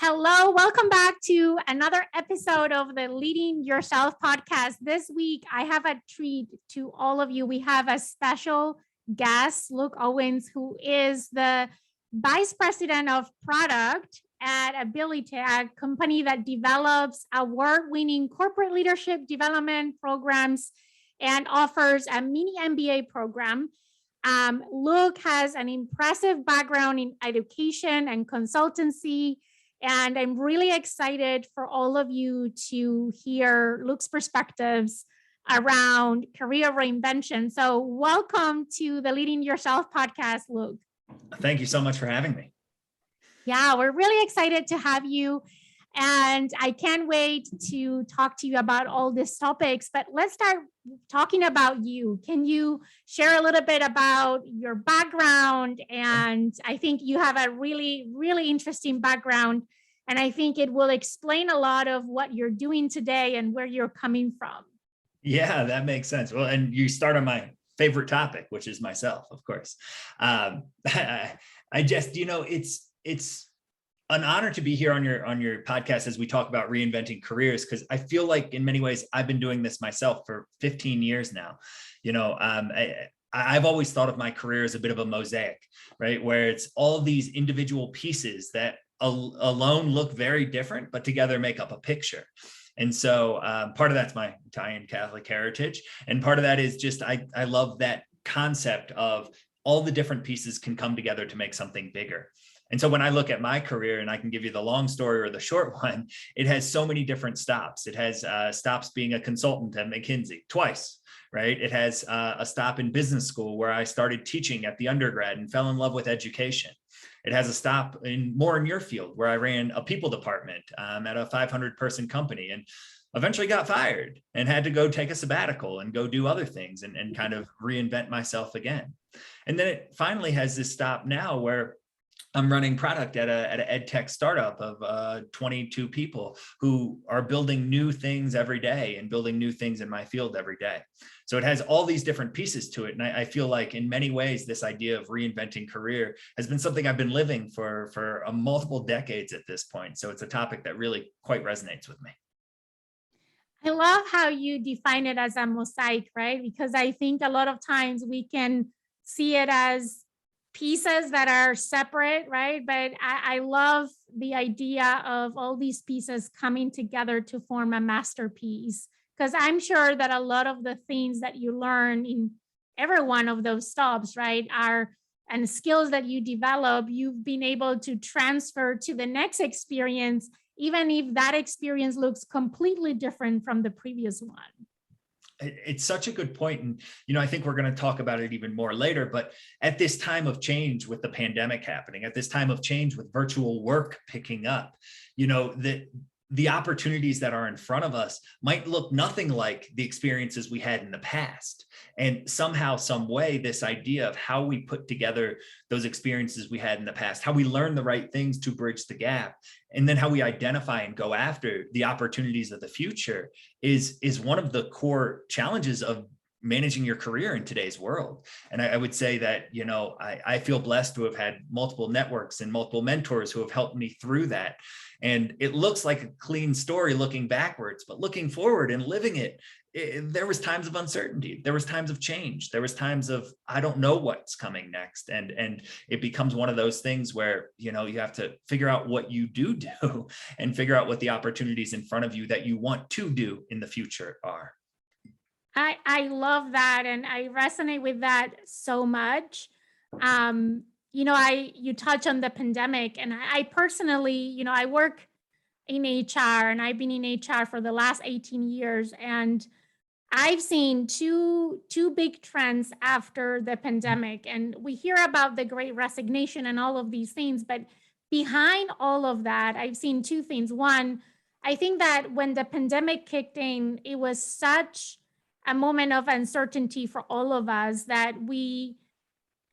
Hello, welcome back to another episode of the Leading Yourself podcast. This week, I have a treat to all of you. We have a special guest, Luke Owings, who is the Vice President of Product at Ability, a company that develops award-winning corporate leadership development programs and offers a mini MBA program. Luke has an impressive background in education and consultancy. And I'm really excited for all of you to hear Luke's perspectives around career reinvention. So welcome to the Leading Yourself podcast, Luke. Thank you so much for having me. Yeah, we're really excited to have you. And I can't wait to talk to you about all these topics, but let's start talking about you. Can you share a little bit about your background? And I think you have a really, really interesting background. And I think it will explain a lot of what you're doing today and where you're coming from. Yeah, that makes sense. Well, and you start on my favorite topic, which is myself, of course. I just, it's an honor to be here on your podcast as we talk about reinventing careers, because I feel like in many ways I've been doing this myself for 15 years now. I've always thought of my career as a bit of a mosaic, right? Where it's all these individual pieces that alone look very different, but together make up a picture. And so part of that's my Italian Catholic heritage. And part of that is just, I love that concept of all the different pieces can come together to make something bigger. And so when I look at my career, and I can give you the long story or the short one, it has so many different stops. It has stops being a consultant at McKinsey twice, right? It has a stop in business school where I started teaching at the undergrad and fell in love with education. It has a stop more in your field where I ran a people department at a 500-person company and eventually got fired and had to go take a sabbatical and go do other things and kind of reinvent myself again. And then it finally has this stop now where I'm running product at an ed tech startup of 22 people who are building new things every day and building new things in my field every day. So it has all these different pieces to it. And I feel like in many ways, this idea of reinventing career has been something I've been living for multiple decades at this point. So it's a topic that really quite resonates with me. I love how you define it as a mosaic, right? Because I think a lot of times we can see it as pieces that are separate, right? But I love the idea of all these pieces coming together to form a masterpiece, because I'm sure that a lot of the things that you learn in every one of those stops, right, and skills that you develop, you've been able to transfer to the next experience, even if that experience looks completely different from the previous one. It's such a good point. And, I think we're going to talk about it even more later, but at this time of change with the pandemic happening, at this time of change with virtual work picking up, the opportunities that are in front of us might look nothing like the experiences we had in the past. And somehow, some way, this idea of how we put together those experiences we had in the past, how we learn the right things to bridge the gap, and then how we identify and go after the opportunities of the future is one of the core challenges of managing your career in today's world. And I would say that, I feel blessed to have had multiple networks and multiple mentors who have helped me through that. And it looks like a clean story looking backwards, but looking forward and living it, there was times of uncertainty. There was times of change. There was times of, I don't know what's coming next. And it becomes one of those things where, you have to figure out what you do and figure out what the opportunities in front of you that you want to do in the future are. I love that. And I resonate with that so much. You touch on the pandemic, and I personally, I work in HR, and I've been in HR for the last 18 years. And I've seen two big trends after the pandemic. And we hear about the Great Resignation and all of these things, but behind all of that, I've seen two things. One, I think that when the pandemic kicked in, it was such a moment of uncertainty for all of us that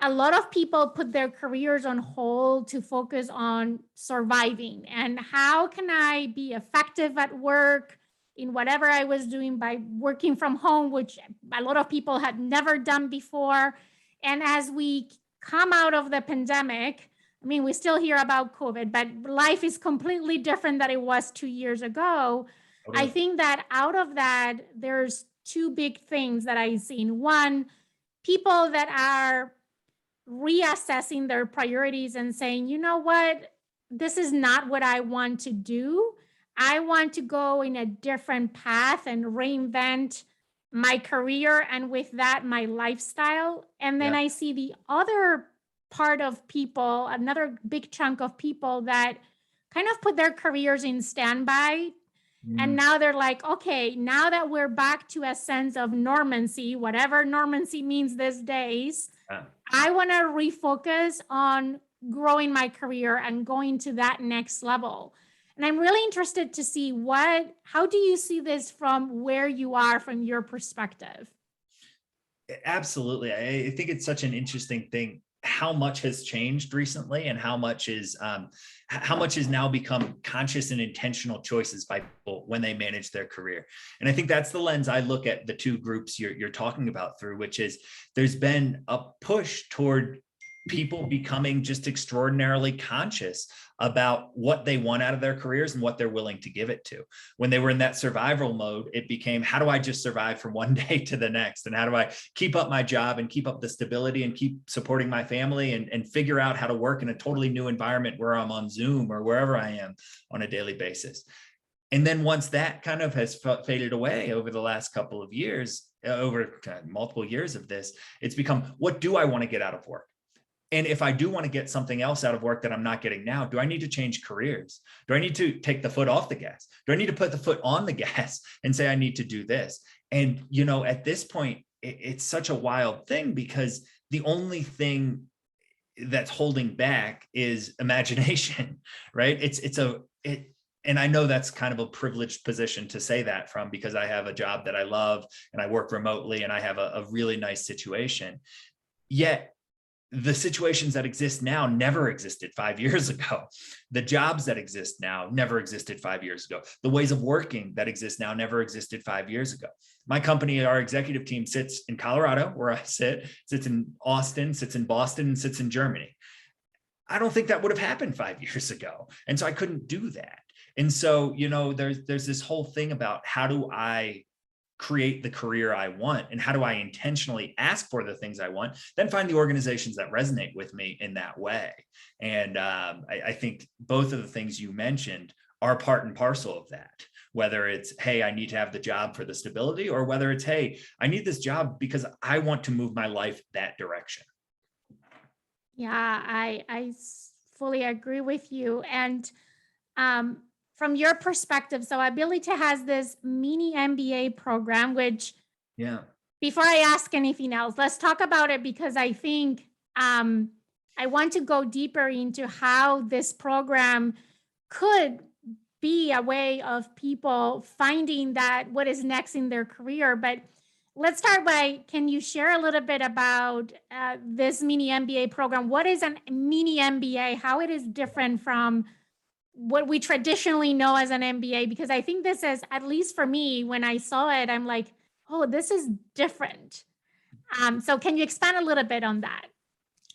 a lot of people put their careers on hold to focus on surviving and how can I be effective at work in whatever I was doing by working from home, which a lot of people had never done before. And as we come out of the pandemic, I mean, we still hear about COVID, but life is completely different than it was 2 years ago. I Totally. think that out of that, there's two big things that I've seen. One, people that are reassessing their priorities and saying, you know what, this is not what I want to do. I want to go in a different path and reinvent my career and with that, my lifestyle. And then Yeah. I see the other part of people, another big chunk of people that kind of put their careers in standby. And Mm, now they're like, okay, now that we're back to a sense of normancy, whatever normancy means these days, yeah. I want to refocus on growing my career and going to that next level. And I'm really interested to see how do you see this from where you are, from your perspective? Absolutely. I think it's such an interesting thing how much has changed recently and how much has now become conscious and intentional choices by people when they manage their career. And I think that's the lens I look at the two groups you're talking about through, which is there's been a push toward people becoming just extraordinarily conscious about what they want out of their careers and what they're willing to give it to. When they were in that survival mode, it became, how do I just survive from one day to the next? And how do I keep up my job and keep up the stability and keep supporting my family and figure out how to work in a totally new environment where I'm on Zoom or wherever I am on a daily basis. And then once that kind of has faded away over the last couple of years, over multiple years of this, it's become, what do I want to get out of work? And if I do want to get something else out of work that I'm not getting now, do I need to change careers? Do I need to take the foot off the gas? Do I need to put the foot on the gas and say, I need to do this? And, at this point, it's such a wild thing because the only thing that's holding back is imagination, right? And I know that's kind of a privileged position to say that from, because I have a job that I love and I work remotely and I have a really nice situation. Yet, the situations that exist now never existed 5 years ago. The jobs that exist now never existed 5 years ago. The ways of working that exist now never existed 5 years ago. My company, our executive team, sits in Colorado, where I sit, sits in Austin, sits in Boston, and sits in Germany. I don't think that would have happened 5 years ago. And so I couldn't do that. And so, there's this whole thing about, how do I create the career I want, and how do I intentionally ask for the things I want, then find the organizations that resonate with me in that way. And I think both of the things you mentioned are part and parcel of that, whether it's, hey, I need to have the job for the stability, or whether it's, hey, I need this job because I want to move my life that direction. Yeah, I fully agree with you. And um, from your perspective, so Abilita has this mini MBA program, which, Yeah. before I ask anything else, let's talk about it, because I think I want to go deeper into how this program could be a way of people finding that what is next in their career. But let's start by, can you share a little bit about this mini MBA program? What is a mini MBA? How it is different from what we traditionally know as an MBA? Because I think this is, at least for me, when I saw it, I'm like, oh, this is different. So can you expand a little bit on that?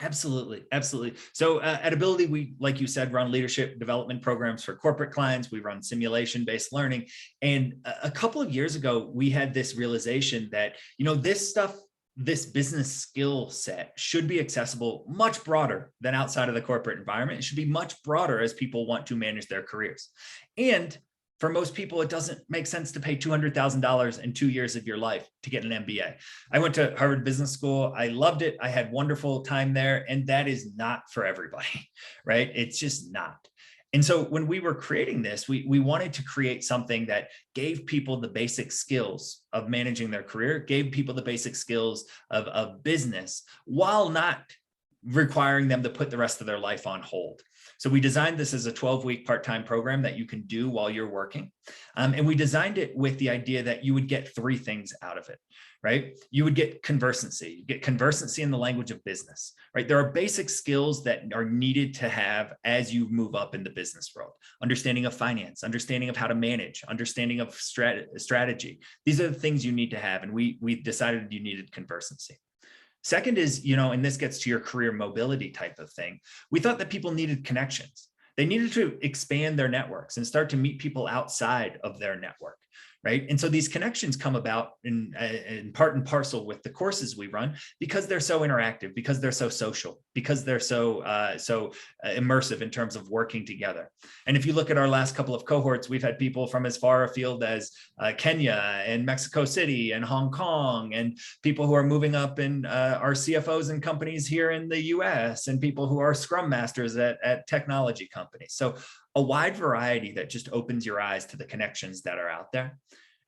Absolutely. Absolutely. So at Ability, we, like you said, run leadership development programs for corporate clients. We run simulation-based learning. And a couple of years ago, we had this realization that, this stuff, this business skill set should be accessible much broader than outside of the corporate environment. It should be much broader as people want to manage their careers. And for most people, it doesn't make sense to pay $200,000 in 2 years of your life to get an MBA. I went to Harvard Business School. I loved it. I had wonderful time there. And that is not for everybody, right? It's just not. And so when we were creating this, we wanted to create something that gave people the basic skills of managing their career, gave people the basic skills of business, while not requiring them to put the rest of their life on hold. So we designed this as a 12-week part-time program that you can do while you're working. And we designed it with the idea that you would get three things out of it, right? You would get conversancy. You get conversancy in the language of business, right? There are basic skills that are needed to have as you move up in the business world. Understanding of finance, understanding of how to manage, understanding of strategy. These are the things you need to have. And we decided you needed conversancy. Second is, and this gets to your career mobility type of thing. We thought that people needed connections. They needed to expand their networks and start to meet people outside of their network, right? And so these connections come about in part and parcel with the courses we run, because they're so interactive, because they're so social, because they're so immersive in terms of working together. And if you look at our last couple of cohorts, we've had people from as far afield as Kenya and Mexico City and Hong Kong, and people who are moving up in our CFOs and companies here in the US, and people who are Scrum Masters at technology companies. So a wide variety that just opens your eyes to the connections that are out there.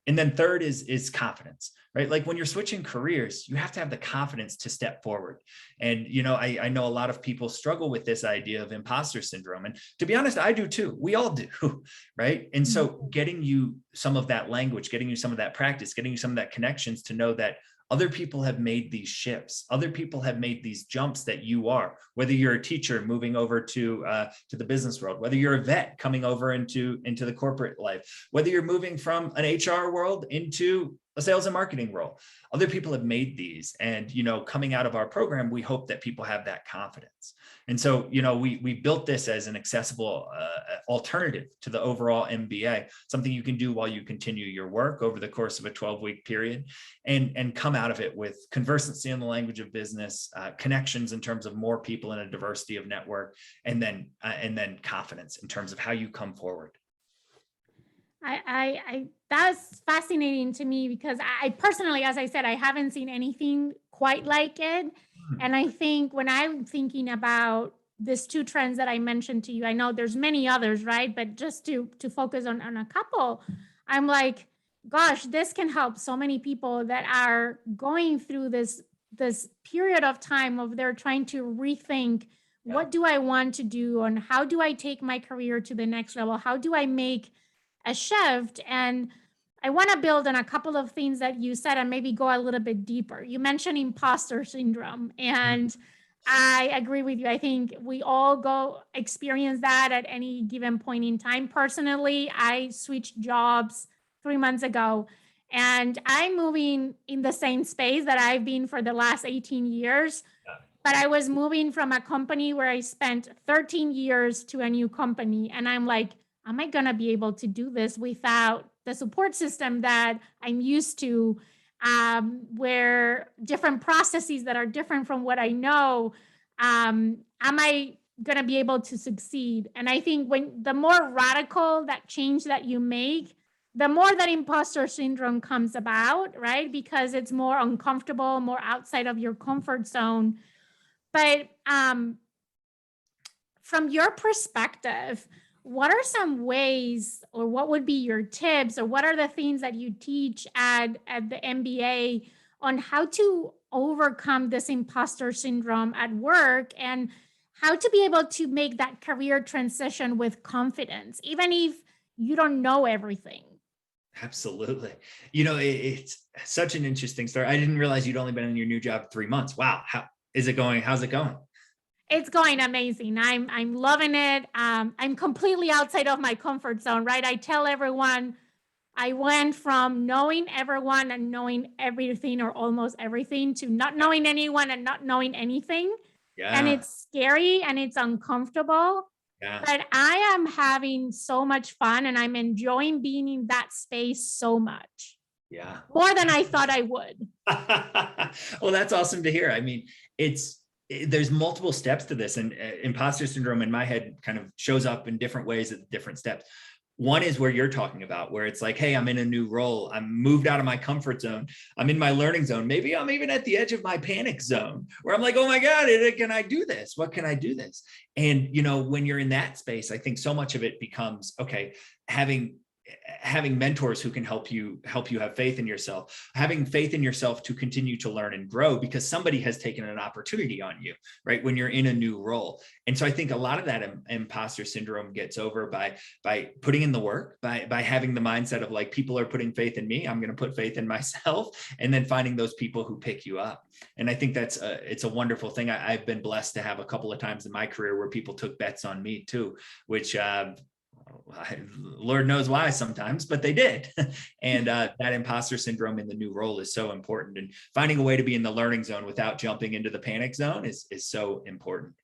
And then third is confidence, right? Like when you're switching careers, you have to have the confidence to step forward. And, I know a lot of people struggle with this idea of imposter syndrome. And to be honest, I do too. We all do, right? And so getting you some of that language, getting you some of that practice, getting you some of that connections to know that other people have made these shifts. Other people have made these jumps that you are, whether you're a teacher moving over to the business world, whether you're a vet coming over into the corporate life, whether you're moving from an HR world into a sales and marketing role. Other people have made these, and, coming out of our program, we hope that people have that confidence. And so, we built this as an accessible alternative to the overall MBA, something you can do while you continue your work over the course of a 12-week period, and come out of it with conversancy in the language of business, connections in terms of more people in a diversity of network, and then confidence in terms of how you come forward. I that's fascinating to me, because I personally, as I said, I haven't seen anything quite like it. And I think when I'm thinking about these two trends that I mentioned to you, I know there's many others, right? But just to focus on a couple, I'm like, gosh, this can help so many people that are going through this period of time of they're trying to rethink, what do I want to do, and how do I take my career to the next level? How do I make a shift? And I want to build on a couple of things that you said and maybe go a little bit deeper. You mentioned imposter syndrome, and I agree with you. I think we all go experience that at any given point in time. Personally, I switched jobs 3 months ago, and I'm moving in the same space that I've been for the last 18 years. But I was moving from a company where I spent 13 years to a new company. And I'm like, am I going to be able to do this without the support system that I'm used to, where different processes that are different from what I know, am I going to be able to succeed? And I think the more radical that change that you make, the more that imposter syndrome comes about, right? Because it's more uncomfortable, more outside of your comfort zone. But from your perspective, what are some ways, or what would be your tips, or what are the things that you teach at the MBA on how to overcome this imposter syndrome at work, and how to be able to make that career transition with confidence, even if you don't know everything? Absolutely. It's such an interesting story. I didn't realize you'd only been in your new job 3 months. Wow. How is it going? How's it going? It's going amazing. I'm loving it. I'm completely outside of my comfort zone, right? I tell everyone I went from knowing everyone and knowing everything, or almost everything, to not knowing anyone and not knowing anything. Yeah. And it's scary and it's uncomfortable. Yeah. But I am having so much fun, and I'm enjoying being in that space so much. Yeah. More than I thought I would. Well, that's awesome to hear. I mean, there's multiple steps to this, and imposter syndrome in my head kind of shows up in different ways at different steps. One is where you're talking about, where it's like, hey, I'm in a new role. I'm moved out of my comfort zone. I'm in my learning zone. Maybe I'm even at the edge of my panic zone, where I'm like, oh my God, can I do this? What can I do this? And, when you're in that space, I think so much of it becomes, okay, having mentors who can help you have faith in yourself, having faith in yourself to continue to learn and grow, because somebody has taken an opportunity on you, right? When you're in a new role. And so I think a lot of that imposter syndrome gets over by putting in the work, by having the mindset of like, people are putting faith in me, I'm going to put faith in myself, and then finding those people who pick you up. And I think it's a wonderful thing. I've been blessed to have a couple of times in my career where people took bets on me too, which Lord knows why sometimes, but they did. And that imposter syndrome in the new role is so important. And finding a way to be in the learning zone without jumping into the panic zone is so important.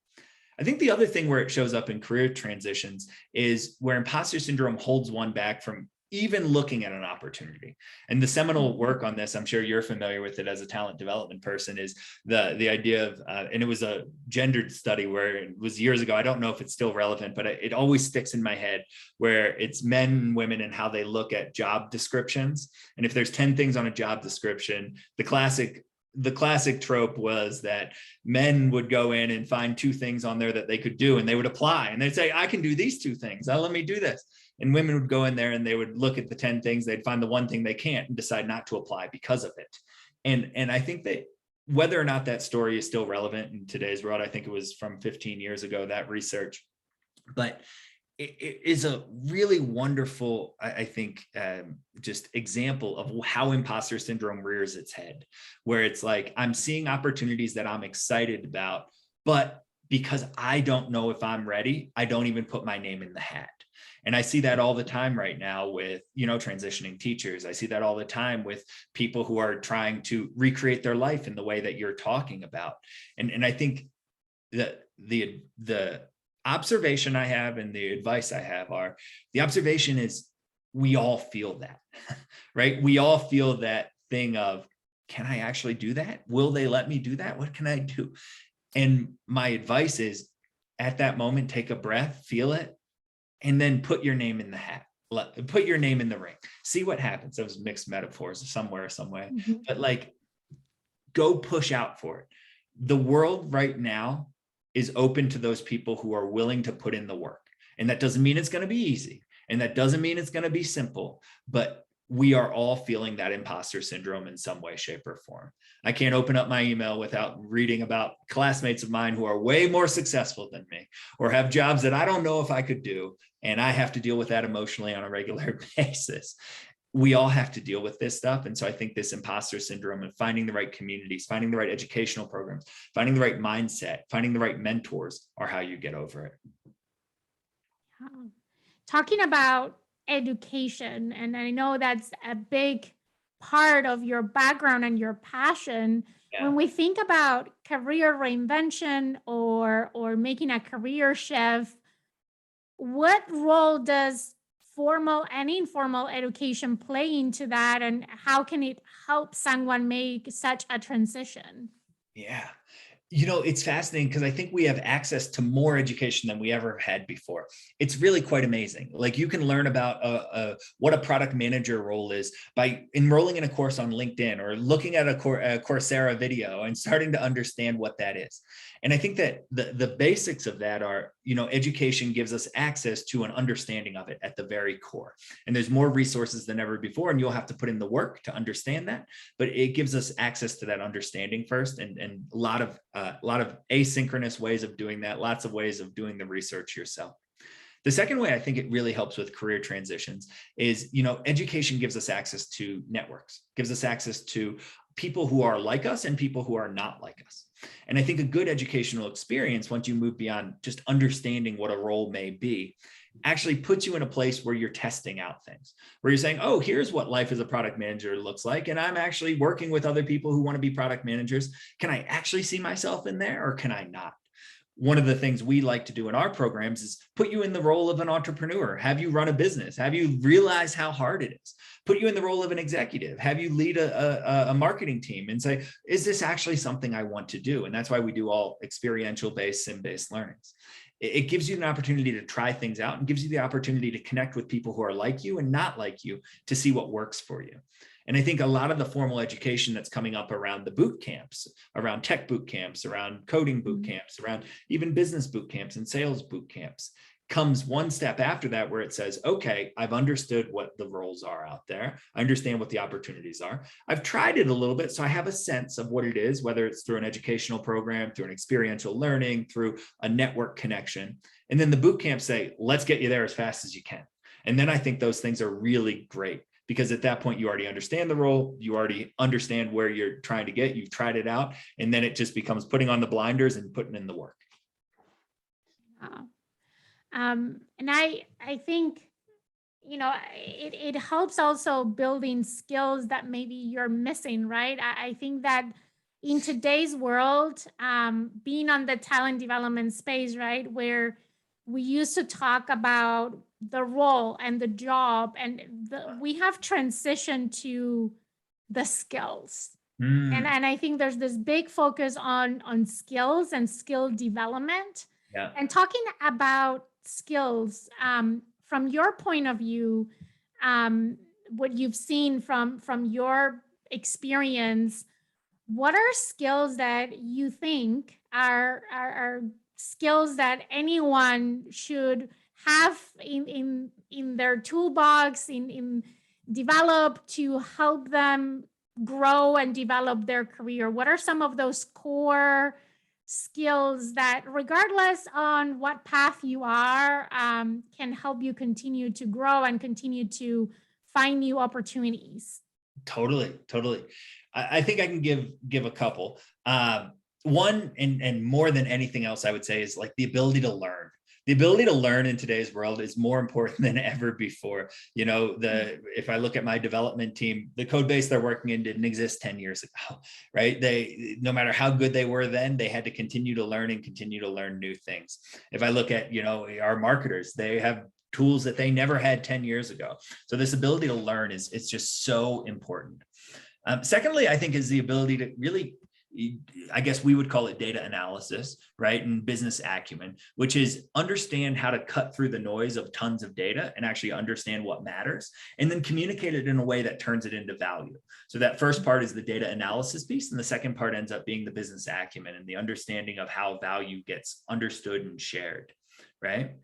I think the other thing where it shows up in career transitions is where imposter syndrome holds one back from even looking at an opportunity. And the seminal work on this, I'm sure you're familiar with it as a talent development person, is the idea of, and it was a gendered study where it was years ago. I don't know if it's still relevant, but it always sticks in my head, where it's men and women and how they look at job descriptions. And if there's 10 things on a job description, the classic trope was that men would go in and find 2 things on there that they could do, and they would apply and they'd say, I can do these 2 things. Now let me do this. And women would go in there and they would look at the 10 things, they'd find the one thing they can't and decide not to apply because of it. And I think that whether or not that story is still relevant in today's world, I think it was from 15 years ago, that research, but it is a really wonderful, I think, just example of how imposter syndrome rears its head, where it's like, I'm seeing opportunities that I'm excited about, but because I don't know if I'm ready, I don't even put my name in the hat. And I see that all the time right now with, transitioning teachers. I see that all the time with people who are trying to recreate their life in the way that you're talking about. And I think that the observation I have and the advice I have are, the observation is we all feel that, right? We all feel that thing of, can I actually do that? Will they let me do that? What can I do? And my advice is, at that moment, take a breath, feel it, and then put your name in the hat. Put your name in the ring. See what happens. Those mixed metaphors somewhere, some way. Mm-hmm. But go push out for it. The world right now is open to those people who are willing to put in the work. And that doesn't mean it's going to be easy. And that doesn't mean it's going to be simple. But we are all feeling that imposter syndrome in some way, shape, or form. I can't open up my email without reading about classmates of mine who are way more successful than me, or have jobs that I don't know if I could do. And I have to deal with that emotionally on a regular basis. We all have to deal with this stuff. And so I think this imposter syndrome and finding the right communities, finding the right educational programs, finding the right mindset, finding the right mentors are how you get over it. Talking about education, and I know that's a big part of your background and your passion. Yeah. When we think about career reinvention or making a career shift, what role does formal and informal education play into that, and how can it help someone make such a transition? Yeah. It's fascinating because I think we have access to more education than we ever had before. It's really quite amazing. You can learn about what a product manager role is by enrolling in a course on LinkedIn or looking at a Coursera video and starting to understand what that is. And I think that the basics of that are, education gives us access to an understanding of it at the very core. And there's more resources than ever before, and you'll have to put in the work to understand that. But it gives us access to that understanding first, and a lot of asynchronous ways of doing that, lots of ways of doing the research yourself. The second way I think it really helps with career transitions is, education gives us access to networks, gives us access to people who are like us and people who are not like us. And I think a good educational experience, once you move beyond just understanding what a role may be, actually puts you in a place where you're testing out things, where you're saying, oh, here's what life as a product manager looks like. And I'm actually working with other people who want to be product managers. Can I actually see myself in there, or can I not? One of the things we like to do in our programs is put you in the role of an entrepreneur, have you run a business, have you realized how hard it is, put you in the role of an executive, have you lead a marketing team and say, is this actually something I want to do? And that's why we do all experiential based, sim-based learnings. It gives you an opportunity to try things out and gives you the opportunity to connect with people who are like you and not like you to see what works for you. And I think a lot of the formal education that's coming up around the boot camps, around tech boot camps, around coding boot camps, around even business boot camps and sales boot camps, comes one step after that, where it says, okay, I've understood what the roles are out there. I understand what the opportunities are. I've tried it a little bit, so I have a sense of what it is, whether it's through an educational program, through an experiential learning, through a network connection. And then the boot camps say, let's get you there as fast as you can. And then I think those things are really great, because at that point you already understand the role, you already understand where you're trying to get, you've tried it out, and then it just becomes putting on the blinders and putting in the work. And I think, it helps also building skills that maybe you're missing, right? I think that in today's world, being on the talent development space, right, where we used to talk about the role and the job, and we have transitioned to the skills. Mm, And I think there's this big focus on skills and skill development. yeah. And talking about skills, from your point of view, what you've seen from your experience, what are skills that you think are skills that anyone should have in their toolbox, in develop to help them grow and develop their career? What are some of those core skills that, regardless on what path you are, can help you continue to grow and continue to find new opportunities? Totally, totally. I think I can give a couple. One, and more than anything else, I would say is like the ability to learn. The ability to learn in today's world is more important than ever before. If I look at my development team, the code base they're working in didn't exist 10 years ago, right? No matter how good they were then, they had to continue to learn and continue to learn new things. If I look at, our marketers, they have tools that they never had 10 years ago. So this ability to learn it's just so important. Secondly, I think is the ability to really, I guess we would call it data analysis, right? And business acumen, which is understand how to cut through the noise of tons of data and actually understand what matters, and then communicate it in a way that turns it into value. So that first part is the data analysis piece. And the second part ends up being the business acumen and the understanding of how value gets understood and shared, right?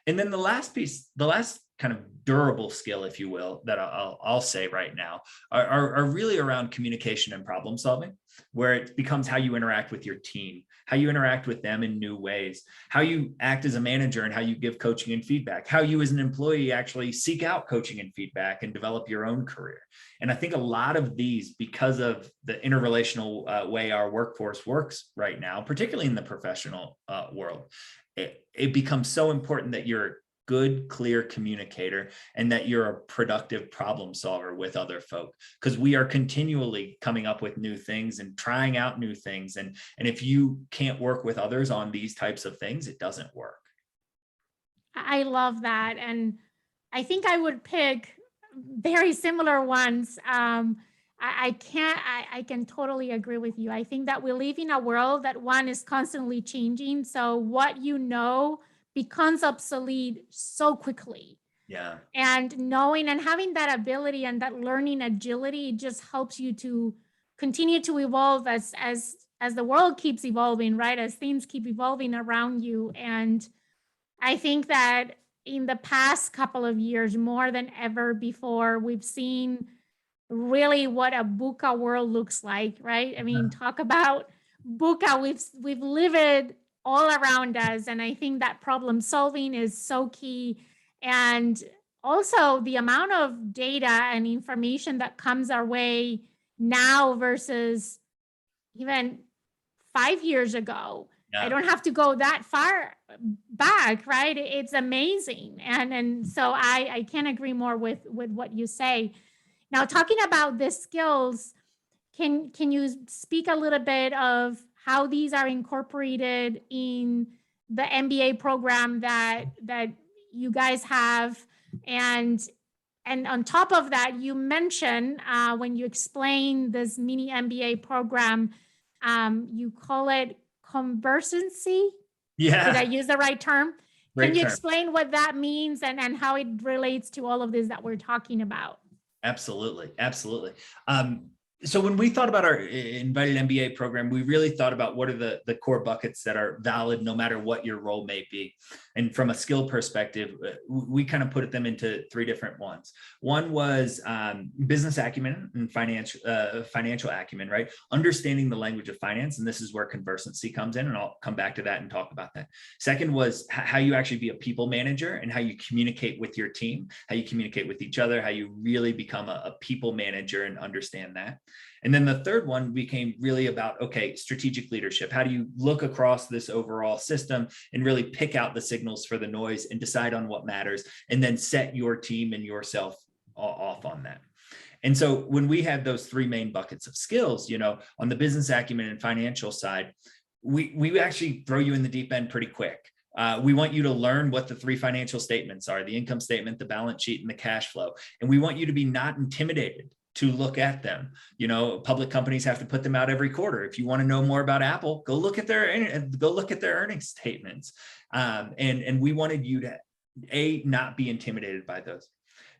And then the last piece, the last kind of durable skill, if you will, that I'll say right now are really around communication and problem solving, where it becomes how you interact with your team, how you interact with them in new ways, how you act as a manager and how you give coaching and feedback, how you as an employee actually seek out coaching and feedback and develop your own career. And I think a lot of these, because of the interrelational way our workforce works right now, particularly in the professional world, it becomes so important that you're a good, clear communicator and that you're a productive problem solver with other folk, because we are continually coming up with new things and trying out new things. And if you can't work with others on these types of things, it doesn't work. I love that. And I think I would pick very similar ones. I can totally agree with you. I think that we live in a world that one is constantly changing. So what becomes obsolete so quickly. Yeah. And knowing and having that ability and that learning agility just helps you to continue to evolve as the world keeps evolving, right? As things keep evolving around you. And I think that in the past couple of years, more than ever before, we've seen really what a VUCA world looks like, right? I mean, talk about VUCA. We've lived it all around us, and I think that problem solving is so key. And also the amount of data and information that comes our way now versus even 5 years ago. Yeah. I don't have to go that far back, right? It's amazing. And so I can't agree more with what you say. Now, talking about the skills, can you speak a little bit of how these are incorporated in the MBA program that you guys have? And on top of that, you mentioned when you explain this mini MBA program, you call it conversancy. Yeah. Did I use the right term? Great Can you term. explain what that means and how it relates to all of this that we're talking about? Absolutely. Absolutely. So when we thought about our invited MBA program, we really thought about what are the core buckets that are valid no matter what your role may be. And from a skill perspective, we kind of put them into three different ones. One was business acumen and financial acumen, right? Understanding the language of finance. And this is where conversancy comes in. And I'll come back to that and talk about that. Second was how you actually be a people manager and how you communicate with your team, how you communicate with each other, how you really become a people manager and understand that. And then the third one became really about, okay, strategic leadership. How do you look across this overall system and really pick out the signals for the noise and decide on what matters, and then set your team and yourself off on that. And so when we had those three main buckets of skills, on the business acumen and financial side, we actually throw you in the deep end pretty quick. We want you to learn what the three financial statements are: the income statement, the balance sheet, and the cash flow. And we want you to be not intimidated to look at them. Public companies have to put them out every quarter. If you want to know more about Apple, go look at their earnings statements. And we wanted you to not be intimidated by those.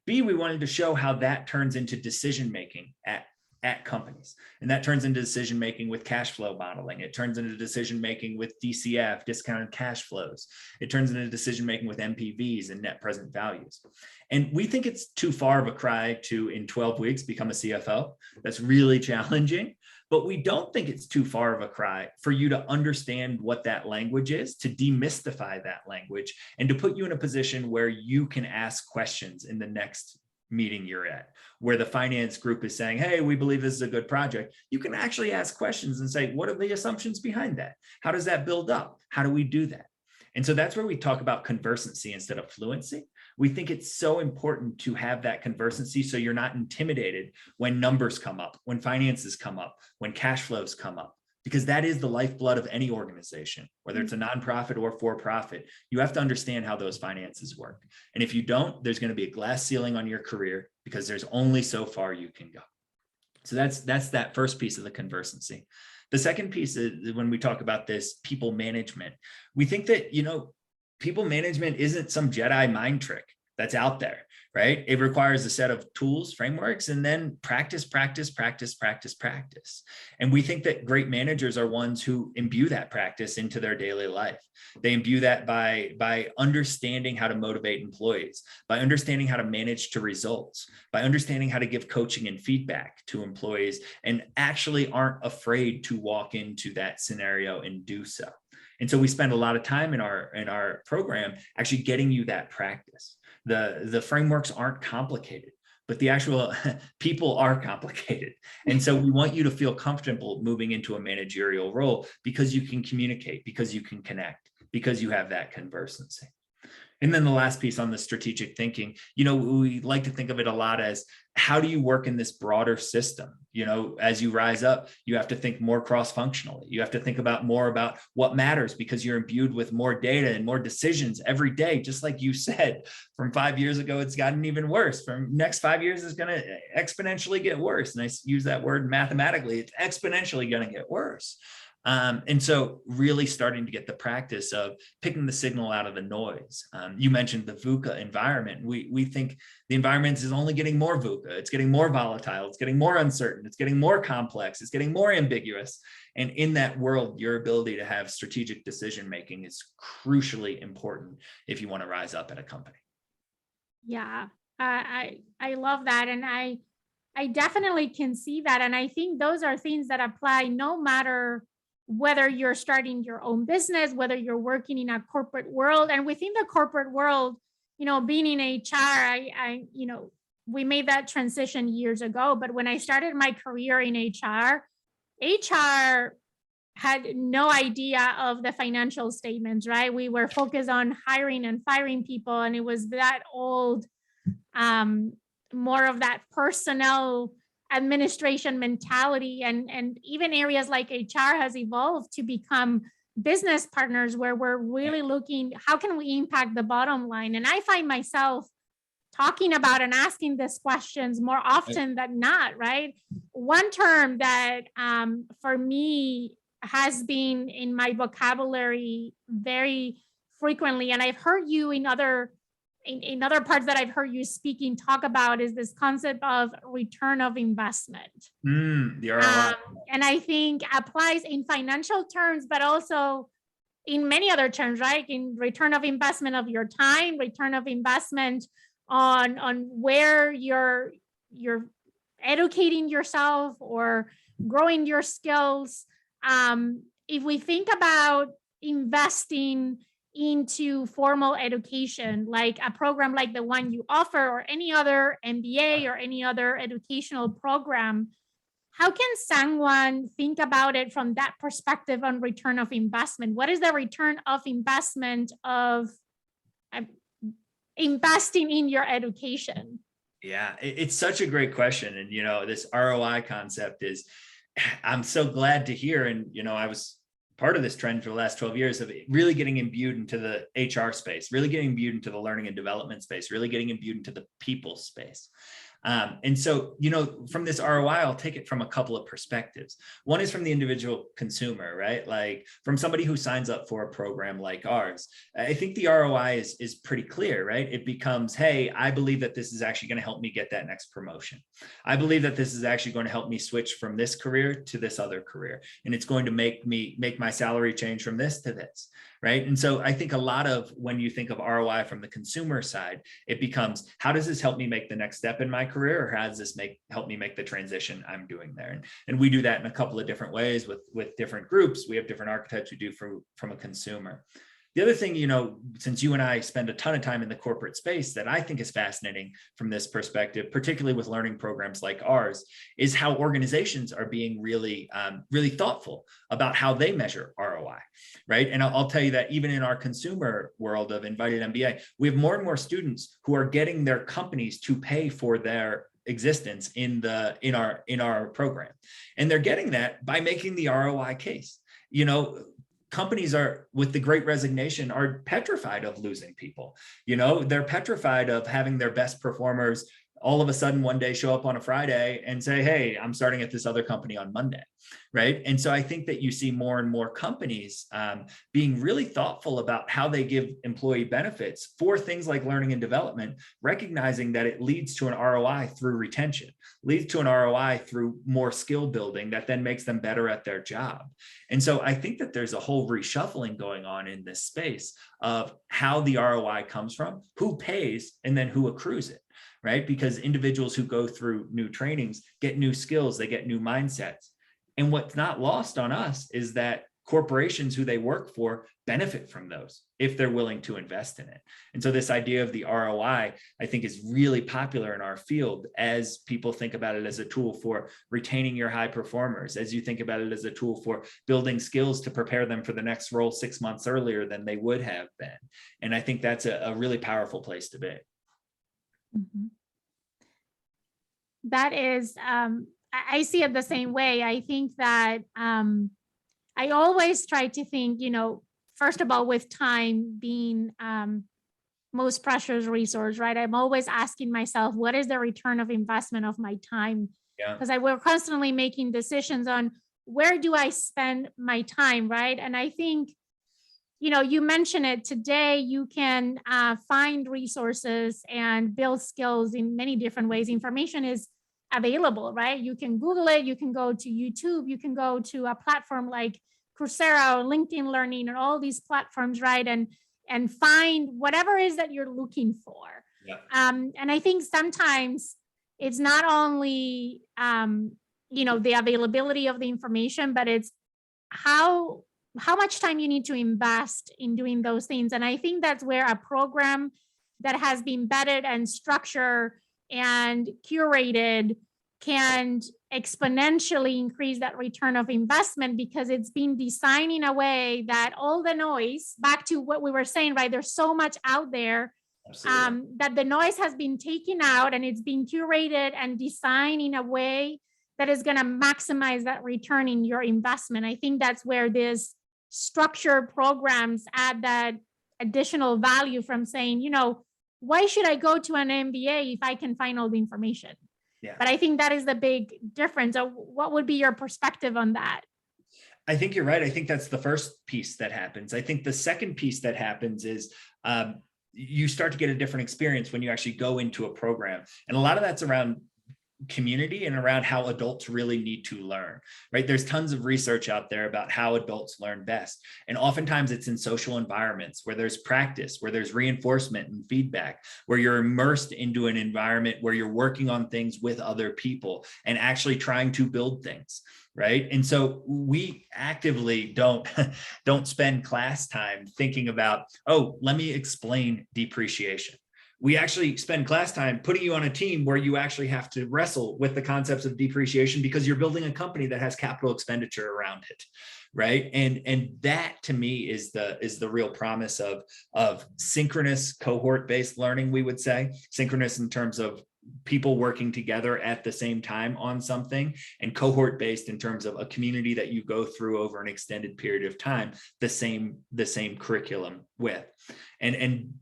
B, we wanted to show how that turns into decision-making at companies. And that turns into decision-making with cash flow modeling. It turns into decision-making with DCF, discounted cash flows. It turns into decision-making with NPVs and net present values. And we think it's too far of a cry to, in 12 weeks, become a CFO. That's really challenging. But we don't think it's too far of a cry for you to understand what that language is, to demystify that language, and to put you in a position where you can ask questions in the next meeting you're at, where the finance group is saying, hey, we believe this is a good project. You can actually ask questions and say, what are the assumptions behind that? How does that build up? How do we do that? And so that's where we talk about conversancy instead of fluency. We think it's so important to have that conversancy so you're not intimidated when numbers come up, when finances come up, when cash flows come up, because that is the lifeblood of any organization, whether it's a nonprofit or for-profit. You have to understand how those finances work. And if you don't, there's going to be a glass ceiling on your career because there's only so far you can go. So that's that first piece of the conversancy. The second piece is when we talk about this people management, we think that, people management isn't some Jedi mind trick that's out there, right? It requires a set of tools, frameworks, and then practice. And we think that great managers are ones who imbue that practice into their daily life. They imbue that by understanding how to motivate employees, by understanding how to manage to results, by understanding how to give coaching and feedback to employees, and actually aren't afraid to walk into that scenario and do so. And so we spend a lot of time in our program actually getting you that practice. The frameworks aren't complicated, but the actual people are complicated. And so we want you to feel comfortable moving into a managerial role because you can communicate, because you can connect, because you have that conversancy. And then the last piece on the strategic thinking, we like to think of it a lot as, how do you work in this broader system? As you rise up, you have to think more cross-functionally. You have to think more about what matters because you're imbued with more data and more decisions every day. Just like you said, from 5 years ago, it's gotten even worse. From next 5 years, it's going to exponentially get worse. And I use that word mathematically. It's exponentially going to get worse. And so really starting to get the practice of picking the signal out of the noise. You mentioned the VUCA environment. We think the environment is only getting more VUCA. It's getting more volatile. It's getting more uncertain. It's getting more complex. It's getting more ambiguous. And in that world, your ability to have strategic decision-making is crucially important if you want to rise up at a company. Yeah, I love that. And I definitely can see that. And I think those are things that apply no matter whether you're starting your own business, whether you're working in a corporate world. And within the corporate world, being in HR, we made that transition years ago. But when I started my career in HR had no idea of the financial statements, right? We were focused on hiring and firing people. And it was that old, more of that personnel administration mentality, and even areas like HR has evolved to become business partners where we're really looking, how can we impact the bottom line? And I find myself talking about and asking these questions more often than not, right? One term that for me has been in my vocabulary very frequently, and I've heard you in other parts that I've heard you speaking talk about, is this concept of return of investment. The ROI. And I think applies in financial terms, but also in many other terms, right? In return of investment of your time, return of investment on where you're educating yourself or growing your skills. If we think about investing into formal education, like a program like the one you offer, or any other MBA or any other educational program, how can someone think about it from that perspective on return of investment? What is the return of investment of uh, investing in your education? Yeah, it's such a great question. And, this ROI concept is, I'm so glad to hear. And, I was part of this trend for the last 12 years of really getting imbued into the HR space, really getting imbued into the learning and development space, really getting imbued into the people space. And so, from this ROI, I'll take it from a couple of perspectives. One is from the individual consumer, right? Like from somebody who signs up for a program like ours. I think the ROI is pretty clear, right? It becomes, hey, I believe that this is actually going to help me get that next promotion. I believe that this is actually going to help me switch from this career to this other career. And it's going to make my salary change from this to this, right? And so I think a lot of when you think of ROI from the consumer side, it becomes, how does this help me make the next step in my career, or how does this help me make the transition I'm doing there? And we do that in a couple of different ways with different groups. We have different archetypes we do from a consumer. The other thing, since you and I spend a ton of time in the corporate space that I think is fascinating from this perspective, particularly with learning programs like ours, is how organizations are being really, really thoughtful about how they measure ROI, right? And I'll tell you that even in our consumer world of Invited MBA, we have more and more students who are getting their companies to pay for their existence in our program. And they're getting that by making the ROI case. Companies are, with the great resignation, are petrified of losing people. They're petrified of having their best performers all of a sudden one day show up on a Friday and say, hey, I'm starting at this other company on Monday, right? And so I think that you see more and more companies being really thoughtful about how they give employee benefits for things like learning and development, recognizing that it leads to an ROI through retention, leads to an ROI through more skill building that then makes them better at their job. And so I think that there's a whole reshuffling going on in this space of how the ROI comes from, who pays, and then who accrues it. Right? Because individuals who go through new trainings get new skills, they get new mindsets. And what's not lost on us is that corporations who they work for benefit from those if they're willing to invest in it. And so this idea of the ROI, I think, is really popular in our field as people think about it as a tool for retaining your high performers, as you think about it as a tool for building skills to prepare them for the next role 6 months earlier than they would have been. And I think that's a really powerful place to be. Mm-hmm. That is, I see it the same way. I think that I always try to think, first of all, with time being most precious resource, right? I'm always asking myself, what is the return of investment of my time? Because we're constantly making decisions on where do I spend my time, right? And I think, you mentioned it today, you can find resources and build skills in many different ways. Information is available, right? You can Google it, you can go to YouTube, you can go to a platform like Coursera or LinkedIn Learning or all these platforms, right? And find whatever it is that you're looking for. Yeah. And I think sometimes it's not only, the availability of the information, but it's how much time you need to invest in doing those things. And I think that's where a program that has been vetted and structured and curated can exponentially increase that return of investment, because it's been designed in a way that all the noise, back to what we were saying, right? There's so much out there that the noise has been taken out, and it's been curated and designed in a way that is going to maximize that return in your investment. I think that's where this structured programs add that additional value from saying, why should I go to an MBA if I can find all the information? Yeah. But I think that is the big difference. So what would be your perspective on that? I think you're right. I think that's the first piece that happens. I think the second piece that happens is you start to get a different experience when you actually go into a program. And a lot of that's around community and around how adults really need to learn, right? There's tons of research out there about how adults learn best. And oftentimes it's in social environments where there's practice, where there's reinforcement and feedback, where you're immersed into an environment where you're working on things with other people and actually trying to build things, right? And so we actively don't spend class time thinking about, oh, let me explain depreciation. we actually spend class time putting you on a team where you actually have to wrestle with the concepts of depreciation because you're building a company that has capital expenditure around it, right? And that to me is the real promise of synchronous cohort-based learning, we would say. Synchronous in terms of people working together at the same time on something, and cohort-based in terms of a community that you go through over an extended period of time, the same curriculum with. And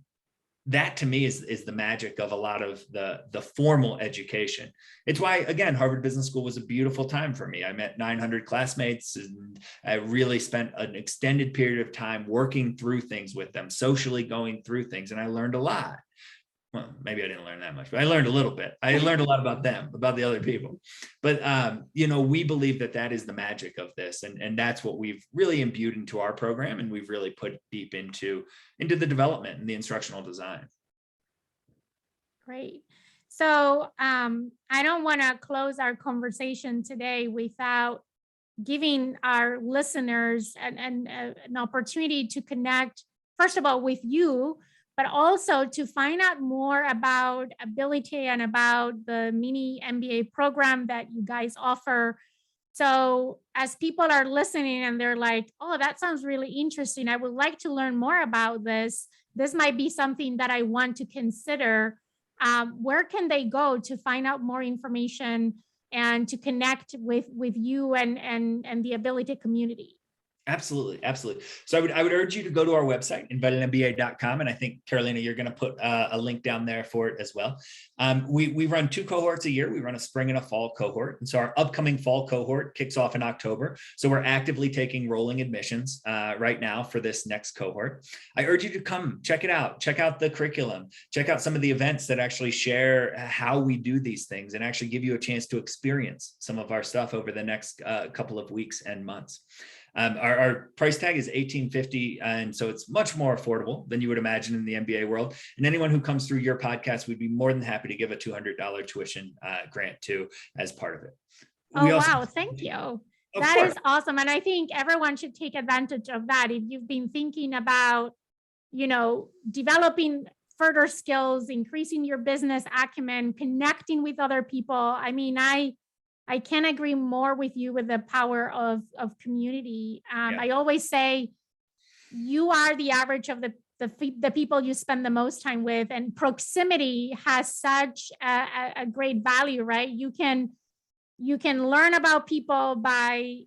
that to me is the magic of a lot of the formal education. It's why, again, Harvard Business School was a beautiful time for me. I met 900 classmates, and I really spent an extended period of time working through things with them, socially going through things, and I learned a lot. Well, maybe I didn't learn that much, but I learned a little bit. I learned a lot about them, about the other people. But, we believe that is the magic of this. And that's what we've really imbued into our program. And we've really put deep into the development and the instructional design. Great. So I don't want to close our conversation today without giving our listeners an opportunity to connect, first of all, with you, but also to find out more about Ability and about the mini MBA program that you guys offer. So as people are listening and they're like, oh, that sounds really interesting, I would like to learn more about this. This might be something that I want to consider. Where can they go to find out more information and to connect with you and the Ability community? Absolutely. Absolutely. So I would urge you to go to our website, inventedmba.com. And I think, Carolina, you're going to put a link down there for it as well. We run 2 cohorts a year. We run a spring and a fall cohort. And so our upcoming fall cohort kicks off in October. So we're actively taking rolling admissions right now for this next cohort. I urge you to come check it out. Check out the curriculum. Check out some of the events that actually share how we do these things and actually give you a chance to experience some of our stuff over the next couple of weeks and months. Our price tag is $1,850, and so it's much more affordable than you would imagine in the MBA world. And anyone who comes through your podcast, we'd be more than happy to give a $200 tuition grant to as part of it. Wow, thank you. That is awesome. And I think everyone should take advantage of that. If you've been thinking about, developing further skills, increasing your business acumen, connecting with other people. I mean, I can't agree more with you with the power of community. I always say you are the average of the people you spend the most time with, and proximity has such a great value, right? You can learn about people by,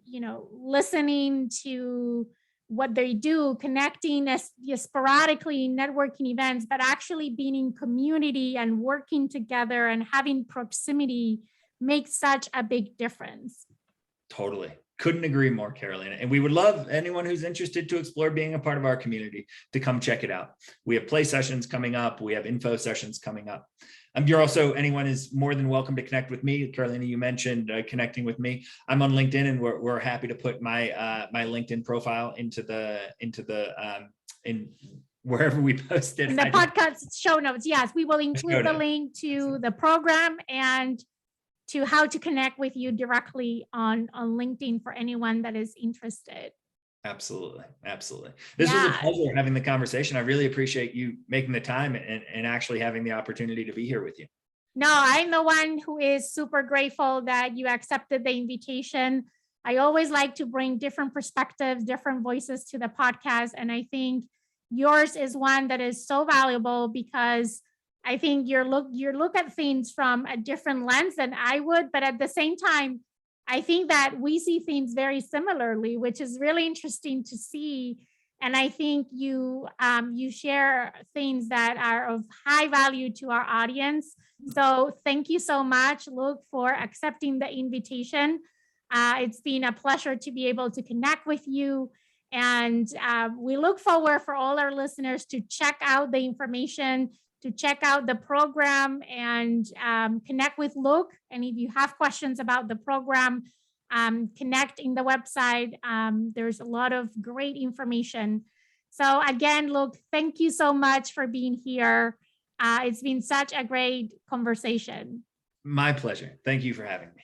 listening to what they do, connecting sporadically, networking events, but actually being in community and working together and having proximity makes such a big difference. Totally. Couldn't agree more, Carolina. And we would love anyone who's interested to explore being a part of our community to come check it out. We have play sessions coming up. We have info sessions coming up. Anyone is more than welcome to connect with me. Carolina, you mentioned connecting with me. I'm on LinkedIn, and we're happy to put my my LinkedIn profile into wherever we post it. In the podcast show notes. Yes, we will include the link to the program and to how to connect with you directly on LinkedIn for anyone that is interested. Absolutely. Absolutely. This was a pleasure having the conversation. I really appreciate you making the time and actually having the opportunity to be here with you. No, I'm the one who is super grateful that you accepted the invitation. I always like to bring different perspectives, different voices to the podcast. And I think yours is one that is so valuable because I think you look at things from a different lens than I would, but at the same time, I think that we see things very similarly, which is really interesting to see. And I think you share things that are of high value to our audience. So thank you so much, Luke, for accepting the invitation. It's been a pleasure to be able to connect with you. And we look forward for all our listeners to check out the information, to check out the program and connect with Luke. And if you have questions about the program, connect in the website. There's a lot of great information. So again, Luke, thank you so much for being here. It's been such a great conversation. My pleasure. Thank you for having me.